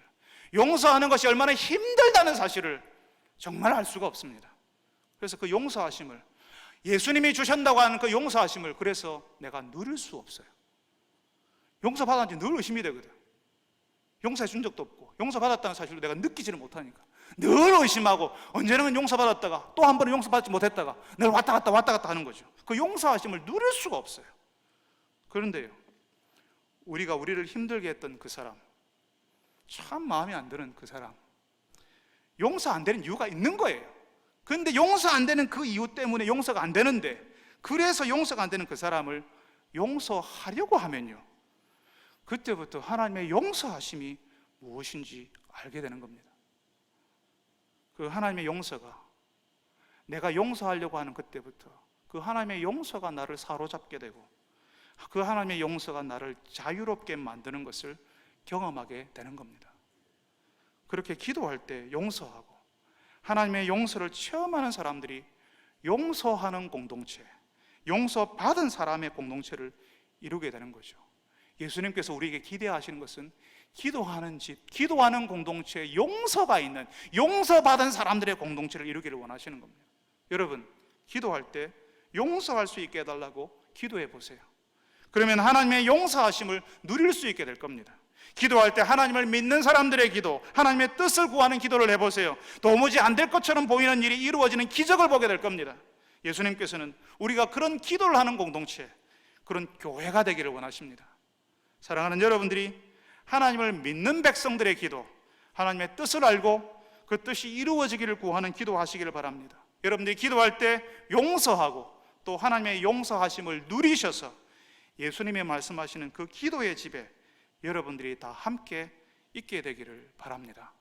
용서하는 것이 얼마나 힘들다는 사실을 정말 알 수가 없습니다. 그래서 그 용서하심을, 예수님이 주신다고 하는 그 용서하심을 그래서 내가 누릴 수 없어요. 용서받았는지 늘 의심이 되거든. 용서해 준 적도 없고 용서받았다는 사실을 내가 느끼지를 못하니까 늘 의심하고, 언제는 용서받았다가 또 한 번은 용서받지 못했다가 늘 왔다 갔다 하는 거죠. 그 용서하심을 누릴 수가 없어요. 그런데요, 우리가 우리를 힘들게 했던 그 사람, 참 마음에 안 드는 그 사람, 용서 안 되는 이유가 있는 거예요. 그런데 용서 안 되는 그 이유 때문에 용서가 안 되는데, 그래서 용서가 안 되는 그 사람을 용서하려고 하면요, 그때부터 하나님의 용서하심이 무엇인지 알게 되는 겁니다. 그 하나님의 용서가, 내가 용서하려고 하는 그때부터 그 하나님의 용서가 나를 사로잡게 되고, 그 하나님의 용서가 나를 자유롭게 만드는 것을 경험하게 되는 겁니다. 그렇게 기도할 때 용서하고 하나님의 용서를 체험하는 사람들이 용서하는 공동체, 용서받은 사람의 공동체를 이루게 되는 거죠. 예수님께서 우리에게 기대하시는 것은 기도하는 집, 기도하는 공동체에 용서가 있는, 용서받은 사람들의 공동체를 이루기를 원하시는 겁니다. 여러분, 기도할 때 용서할 수 있게 해달라고 기도해 보세요. 그러면 하나님의 용서하심을 누릴 수 있게 될 겁니다. 기도할 때 하나님을 믿는 사람들의 기도, 하나님의 뜻을 구하는 기도를 해보세요. 도무지 안 될 것처럼 보이는 일이 이루어지는 기적을 보게 될 겁니다. 예수님께서는 우리가 그런 기도를 하는 공동체, 그런 교회가 되기를 원하십니다. 사랑하는 여러분들이 하나님을 믿는 백성들의 기도, 하나님의 뜻을 알고 그 뜻이 이루어지기를 구하는 기도하시기를 바랍니다. 여러분들이 기도할 때 용서하고 또 하나님의 용서하심을 누리셔서 예수님이 말씀하시는 그 기도의 집에 여러분들이 다 함께 있게 되기를 바랍니다.